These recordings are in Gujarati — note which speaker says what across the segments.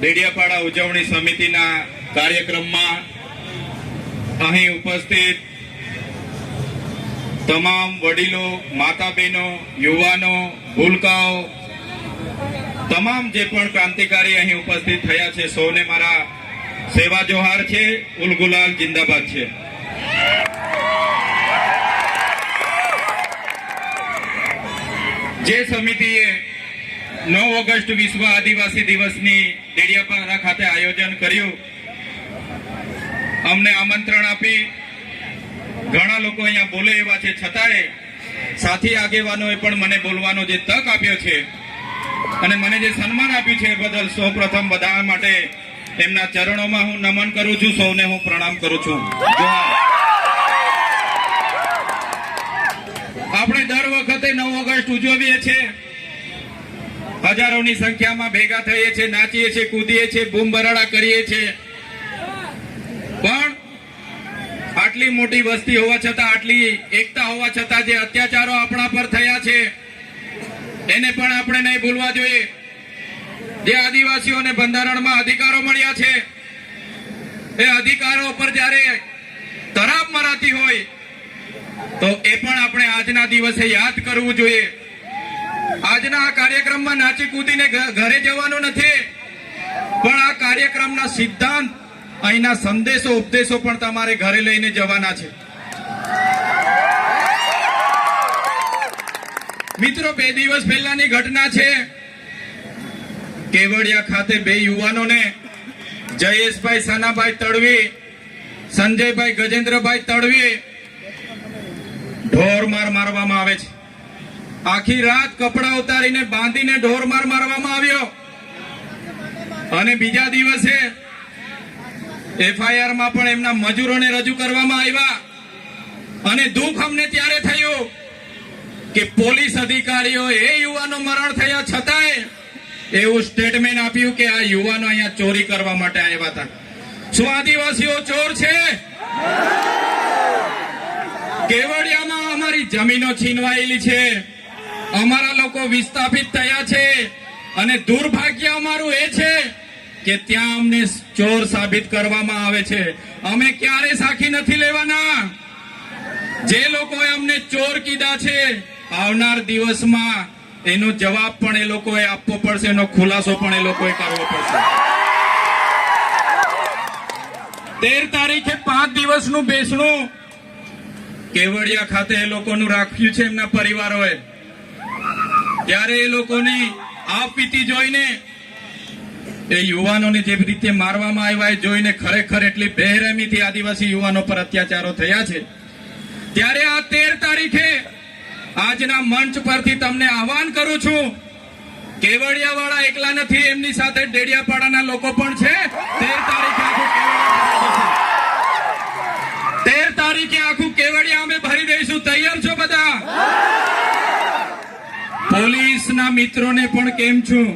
Speaker 1: ડેડિયાપાડા ઉજવણી સમિતિના કાર્યક્રમમાં અહીં ઉપસ્થિત તમામ વડીલો, માતા બહેનો, યુવાનો, ભૂલકાઓ, તમામ જે પણ ક્રાંતિકારી અહીં ઉપસ્થિત થયા છે, સૌને મારા સેવા જોહાર છે. ઉલગુલાલ જિંદાબાદ છે. જે સમિતિએ 9 ઓગસ્ટ વિશ્વ આદિવાસી દિવસની ડેડિયાપાડા ખાતે આયોજન કર્યું, અમને આમંત્રણ આપી, ઘણા લોકો અહીંયા બોલે એવા છે, છતાંય સાથી આગેવાનોએ પણ મને બોલવાનો જે તક આપ્યો છે અને મને જે સન્માન આપ્યું છે એ બદલ સૌપ્રથમ બધા માટે એમના ચરણોમાં હું નમન કરું છું. સૌને હું પ્રણામ કરું છું. આપણે દર વખતે 9 ઓગસ્ટ ઉજવીએ છીએ, હજારોની સંખ્યામાં ભેગા થઈએ છીએ, નાચીએ છીએ, કૂદીએ છીએ, બૂમ બરાડા કરીએ છીએ, પણ આટલી મોટી વસ્તી હોવા છતાં, આટલી એકતા હોવા છતાં જે અત્યાચારો આપણા પર થયા છે એને પણ આપણે નહીં ભૂલવા જોઈએ. જે આદિવાસીઓને બંધારણમાં અધિકારો મળ્યા છે એ અધિકારો પર જ્યારે તરાપ મરાતી હોય તો એ પણ આપણે આજના દિવસે યાદ કરવું જોઈએ. આજના આ કાર્યક્રમમાં નાચી કૂદીને ઘરે જવાનું નથી, પણ આ કાર્યક્રમના સિદ્ધાંત, અહીંના સંદેશો, ઉપદેશો પણ તમારે ઘરે લઈને જવાના છે. મિત્રો, 2 દિવસ પહેલાની ઘટના છે. કેવડિયા ખાતે 2 યુવાનોને, જયેશભાઈ સાનાભાઈ તડવી, સંજયભાઈ ગજેન્દ્રભાઈ તડવી, ઢોરમાર મારવામાં આવે છે. આખી રાત કપડા ઉતારીને બાંધીને ઢોરમાર મારવામાં આવ્યો અને બીજા દિવસે FIR માં પણ એમના મજૂરોને રજૂ કરવામાં આવ્યા. અને દુઃખ અમને ત્યારે થયું કે પોલીસ અધિકારીઓ એ યુવાનો મરણ થયા છતાંય એવું સ્ટેટમેન્ટ આપ્યું કે આ યુવાનો અહીંયા ચોરી કરવા માટે આવ્યા હતા. શું આદિવાસીઓ ચોર છે? કેવડિયામાં અમારી જમીનો છીનવાયેલી છે, અમારા લોકો વિસ્થાપિત થયા છે અને દુર્ભાગ્ય અમારું એ છે કે ત્યાં અમને ચોર સાબિત કરવામાં આવે છે. અમે ક્યારે સાખી નથી લેવાના. જે લોકોએ અમને ચોર કીધા છે, આવનાર દિવસમાં એનો જવાબ પણ એ લોકોએ આપવો પડશે, એનો ખુલાસો પણ એ લોકોએ કરવો પડશે. 13 તારીખે 5 દિવસનું બેસણું કેવડિયા ખાતે એ લોકોનું રાખ્યું છે એમના પરિવારોએ. ત્યારે એ લોકોની આપવીતી જોઈને, એ યુવાનોને જે રીતે મારવામાં આવ્યા એ જોઈને ખરેખર એટલી બેરહેમીથી આદિવાસી યુવાનો પર અત્યાચારો થયા છે. ત્યારે આ 13 તારીખે આજના મંચ પરથી તમને આહવાન કરું છું, કેવડિયા વાળા એકલા નથી, એમની સાથે ડેડિયાપાડાના લોકો પણ છે. 13 તારીખે આખું કેવડિયા અમે ભરી દઈશું. તૈયાર છો બધા? પોલીસના મિત્રોને પણ કેમ છું,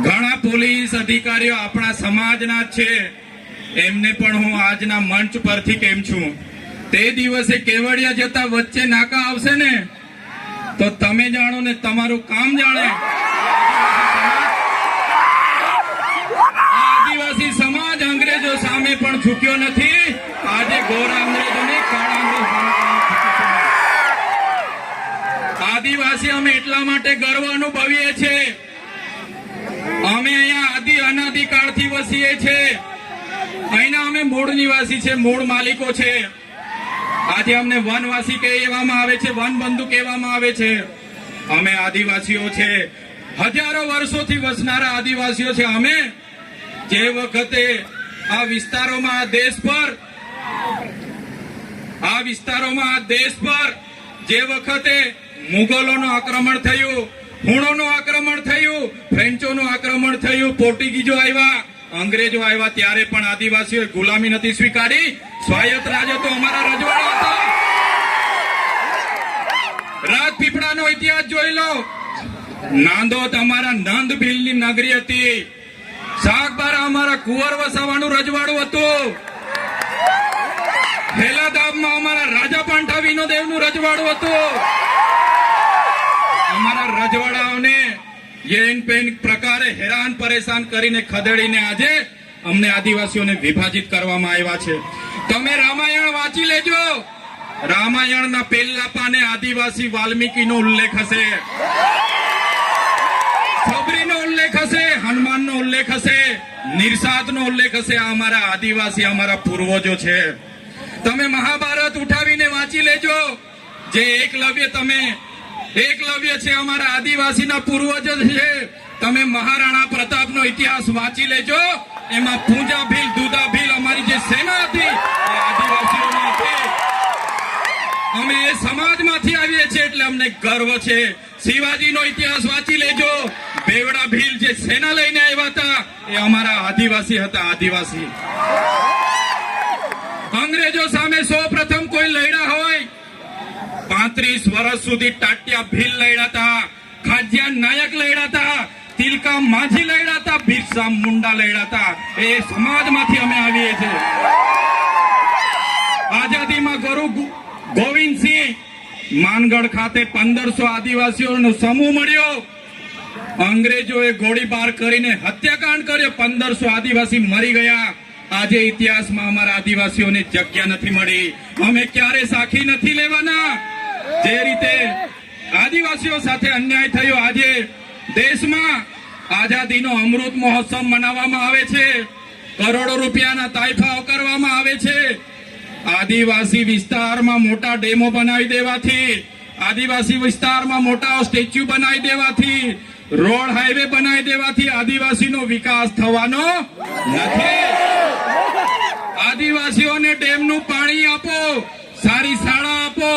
Speaker 1: ઘણા પોલીસ અધિકારીઓ આપણા સમાજના છે, એમને પણ હું આજના મંચ પરથી કેમ છું. તે દિવસે કેવડિયા જતા વચ્ચે નાકા આવશે ને તો તમે જાણો ને તમારું કામ જાણે. આદિવાસી સમાજ અંગ્રેજો સામે પણ ઝૂક્યો નથી. આજે ગોરા અંગ્રેજોને કાળા આદિવાસી અમે એટલા માટે ગર્વ અનુભવીએ છીએ, અમે અહીંયા અનાદિકાળથી વસીએ છીએ. અહીંના અમે મૂળ નિવાસી છે, મૂળ માલિકો છે. આજે અમને વનવાસી કહેવામાં આવે છે, વનબંધુ કહેવામાં આવે છે. અમે આદિવાસીઓ છે, હજારો વર્ષોથી વસનારા આદિવાસીઓ છે. અમે જે વખતે આ વિસ્તારોમાં, આ દેશ પર જે વખતે મુગલોનું આક્રમણ થયું, હુણોનું આક્રમણ થયું, ફ્રેન્ચોનું આક્રમણ થયું, પોર્ટુગીઝો આવ્યા, અંગ્રેજો આવ્યા, ત્યારે પણ આદિવાસીઓએ ગુલામી નથી સ્વીકારી. સ્વાયત્ત રાજ હતો, અમારા રજવાડા હતા. રાજપીપળાનો ઇતિહાસ જોઈ લો. નાંદોદ અમારા નંદ ભીલની નગરી હતી. સાગબારા અમારા કુંવર વસાવાનું રજવાડું હતું. હેલાદાબમાં અમારા રાજા પાંઠા વિનોદેવનું રજવાડું હતું. અમારા રજવાડાઓને એન પેન પ્રકારે હેરાન પરેશાન કરીને ખદેડીને આજે અમને આદિવાસીઓને વિભાજિત કરવામાં આવ્યા છે. તમે રામાયણ વાંચી લેજો. રામાયણના પહેલા પાને આદિવાસી વાલ્મીકીનો ઉલ્લેખ હશે, સબરીનો ઉલ્લેખ હશે, હનુમાનનો ઉલ્લેખ હશે, નિર્સાદનો ઉલ્લેખ હશે. આ અમારા આદિવાસી અમારા પૂર્વજો છે. તમે મહાભારત ઉઠાવીને વાંચી લેજો. જે એકલવ્ય છે અમારા આદિવાસીના પૂર્વજો છે. તમે મહારાણા પ્રતાપનો ઇતિહાસ વાંચી લેજો. એમાં પૂંજા ભીલ, દુધા ભીલ અમારી જે સેના હતી એ આદિવાસીઓની હતી. અમે એ સમાજમાંથી આવીએ છીએ એટલે અમને ગર્વ છે. શિવાજીનો ઇતિહાસ વાંચી લેજો. બેવડા ભીલ જે સેના લઈને આવ્યા હતા એ અમારા આદિવાસી હતા. આદિવાસી અંગ્રેજો સામે સૌ પ્રથમ કોઈ લડ્યા હોય 35 વર્ષ સુધી ટાટિયા ભીલ લડ્યા હતા, ખાજિયા નાયક લડ્યા હતા, તિલકા માઝી લડ્યા હતા, બિરસા મુંડા લડ્યા હતા. એ સમાજમાંથી અમે આવીએ છીએ. આઝાદીમાં ગુરુ ગોવિંદસિંહ માનગઢ ખાતે 1500 આદિવાસીઓનો સમૂહ મળ્યો. અંગ્રેજોએ ગોળીબાર કરીને હત્યાકાંડ કર્યો. 1500 આદિવાસી મરી ગયા. આજે ઇતિહાસમાં અમારા આદિવાસીઓને જગ્યા નથી મળી. અમે ક્યારે સાખી નથી લેવાના. જે રીતે આદિવાસીઓ સાથે અન્યાય થયો, આજે દેશમાં આઝાદીનો અમૃત મહોત્સવ મનાવવામાં આવે છે. કરોડો રૂપિયાના તાઇફાઓ કરવામાં આવે છે. આદિવાસી વિસ્તારમાં મોટા ડેમો બનાવી દેવાથી, આદિવાસી વિસ્તારમાં મોટા સ્ટેચ્યુ બનાવી દેવાથી, રોડ હાઈવે બનાવી દેવાથી આદિવાસીનો વિકાસ થવાનો નથી. આદિવાસીઓને ડેમનું પાણી આપો, સારી શાળા આપો,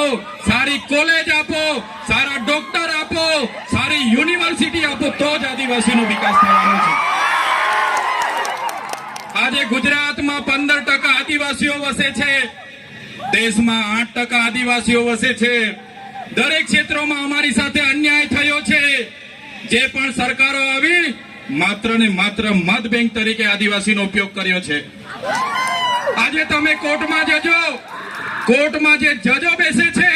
Speaker 1: સારી કોલેજ આપો, સારા ડોક્ટર આપો, સારી યુનિવર્સિટી આપો, તો જ આદિવાસીનો વિકાસ થવાનો છે. આજે ગુજરાતમાં 15% આદિવાસીઓ વસે છે. દેશમાં 8% આદિવાસીઓ વસે છે. દરેક ક્ષેત્રોમાં અમારી સાથે અન્યાય થયો છે. જે પણ સરકારો આવી માત્ર ને માત્ર મત બેંક તરીકે આદિવાસીનો ઉપયોગ કર્યો છે. આજે તમે કોર્ટમાં જજો, કોર્ટમાં જે જજો બેસે છે,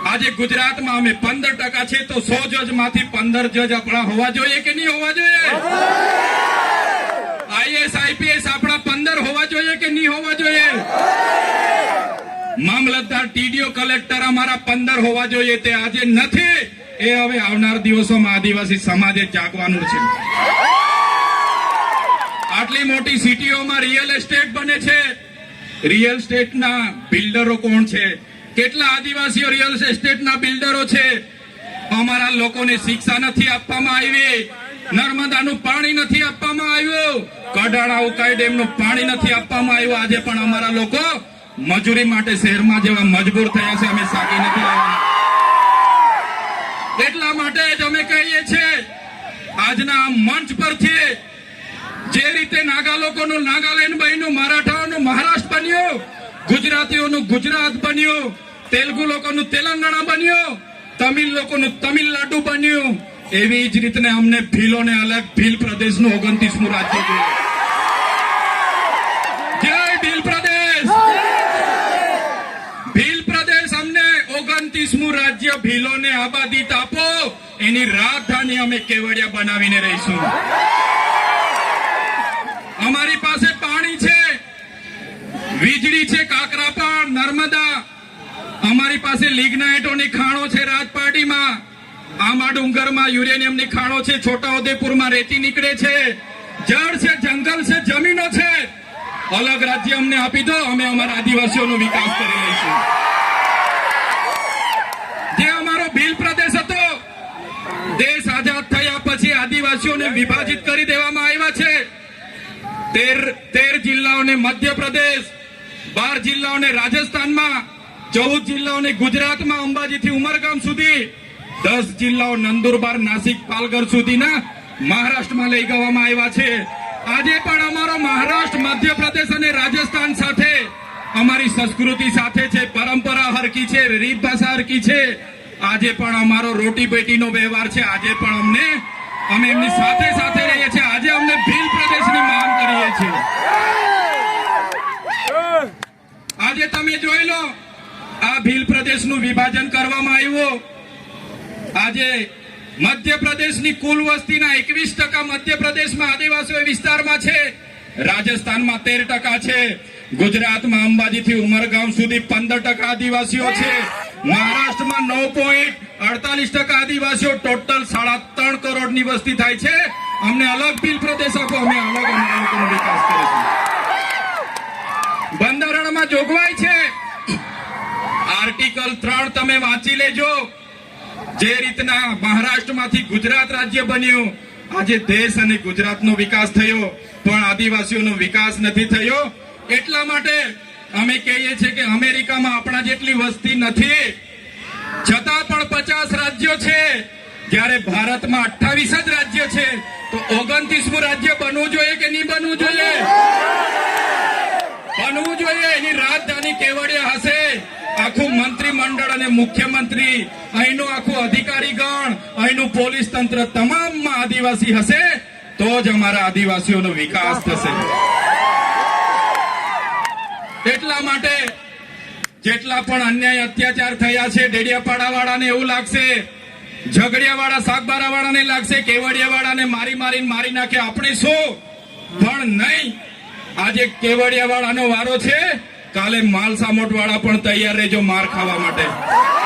Speaker 1: આજે ગુજરાતમાં અમે 15% છે તો 100 જજમાંથી 15 જજ આપણા હોવા જોઈએ કે નહીં હોવા જોઈએ? આઈએસ આઈપીએસ આપણા 15 હોવા જોઈએ કે નહીં હોવા જોઈએ? મામલતદાર, ટીડીઓ, કલેક્ટર અમારા 15 હોવા જોઈએ. તે આજે નથી. એ હવે આવનાર દિવસોમાં આદિવાસી સમાજે જાગવાનું છે. આટલી મોટી સિટીઓમાં રિયલ એસ્ટેટ બને છે. રિયલ એસ્ટેટના બિલ્ડરો કોણ છે? કેટલા આદિવાસીઓ રિયલ એસ્ટેટના બિલ્ડરો છે? અમારા લોકોને શિક્ષા નથી આપવામાં આવી, નર્મદાનું પાણી નથી આપવામાં આવ્યું, કડાણા ઉકાઈ ડેમનું પાણી નથી આપવામાં આવ્યું. આજે પણ અમારા લોકો મજૂરી માટે શહેરમાં જેવા મજબૂર થયા છે. અમે સાકી નથી લેવાના. એટલા માટે જ અમે કહીએ છીએ આજના મંચ પરથી, જે રીતે નાગા લોકોનું નાગાલેન્ડ બન્યું, મરાઠાઓનું મહારાષ્ટ્ર બન્યું, ગુજરાતીઓનું ગુજરાત બન્યું, તેલુગુ લોકોનું તેલંગાણા બન્યું, તમિલ લોકોનું તમિલનાડુ બન્યું, એવી જ રીતે અમને ભીલોને અલગ ભીલ પ્રદેશનું 29મું રાજ્ય જોઈએ. જય ભીલ પ્રદેશ. ભીલ પ્રદેશ અમને 29મું રાજ્ય ભીલોને આબાદી આપો. એની રાજધાની અમે કેવડિયા બનાવીને રહીશું. અમારી પાસે પાણી છે, વીજળી છે, કાકરાપાર, નર્મદા. અમારી પાસે લિગ્નાઇટોની ખાણો છે રાજપાટીમાં, આંબા ડુંગરમાં યુરેનિયમની ખાણો છે, છોટાઉદેપુરમાં રેતી નીકળે છે, જળ છે, જંગલ છે, જમીનો છે. અલગ રાજ્ય અમને આપી દો, અમે અમારા આદિવાસીઓનો વિકાસ કરી લઈશું. જે અમારો ભીલ પ્રદેશ હતો, દેશ આઝાદ થયા પછી આદિવાસીઓને વિભાજિત કરી દેવામાં આવ્યા છે. 13 જિલ્લાઓને મધ્યપ્રદેશ, 12 જિલ્લાઓને રાજસ્થાનમાં, 14 જિલ્લાઓને ગુજરાતમાં અંબાજીથી ઉમરગામ સુધી, 10 જિલ્લાઓ નંદુરબાર, નાસિક, પાલઘર સુધીના મહારાષ્ટ્રમાં લઈ જવામાં આવ્યા છે. આજે પણ અમારો મહારાષ્ટ્ર, મધ્યપ્રદેશ અને રાજસ્થાન સાથે અમારી સંસ્કૃતિ સાથે છે, પરંપરા હરકી છે, રીત ભાષા હરકી છે. આજે પણ અમારો રોટી બેટીનો વ્યવહાર છે. આજે પણ અમે એમની સાથે સાથે રહીએ છીએ. આજે અમને ભીલ પ્રદેશની માંગ કરીએ છીએ. આજે તમે જોઈ લો, આ ભીલ પ્રદેશનું વિભાજન કરવામાં આવ્યું. આજે મધ્યપ્રદેશની કુલ વસ્તીના 21% મધ્યપ્રદેશમાં આદિવાસી વિસ્તારમાં છે. રાજસ્થાનમાં 13% છે. ગુજરાતમાં અંબાજીથી ઉમરગામ સુધી 15% આદિવાસીઓ છે. મહારાષ્ટ્રમાં 9.48% આદિવાસીઓ. ટોટલ 3.5 કરોડની વસ્તી થાય છે. અમને અલગ બિલ પ્રદેશ આપો, અમે અલગ અમારા લોકોનો વિકાસ કરીશું. બંધારણમાં જોગવાઈ છે, આર્ટિકલ 3 તમે વાંચી લેજો. જે રીતના મહારાષ્ટ્રમાંથી ગુજરાત રાજ્ય બન્યું, આજે દેશ અને ગુજરાતનો વિકાસ થયો, પણ આદિવાસીઓનો વિકાસ નથી થયો. એટલા માટે અમે કહીએ છીએ કે અમેરિકામાં આપણા જેટલી વસ્તી નથી, છતાં પણ 50 રાજ્યો છે, જ્યારે ભારતમાં 28 જ રાજ્ય છે. તો 29મું રાજ્ય બનવું જોઈએ કે નહીં બનવું જોઈએ? બનવું જોઈએ. એની રાજધાની કેવડિયા હશે. આખું મંત્રીમંડળ અને મુખ્યમંત્રી, અહીંનું આખું અધિકારી ગણ, અહીંનું પોલીસ તંત્ર તમામમાં આદિવાસી હશે, તો જ અમારા આદિવાસીઓનો વિકાસ થશે. એટલા માટે જેટલા પણ અન્યાય અત્યાચાર થયા છે, ડેડિયાપાડા વાળાને એવું લાગશે, ઝઘડિયા વાળા સાગબારા વાળાને લાગશે, કેવડિયા વાળાને મારી નાખે, આપણે શું? પણ નહીં. આજે કેવડિયા વાળાનો વારો છે, કાલે માલસામોટ વાળા પણ તૈયાર રહેજો માર ખાવા માટે.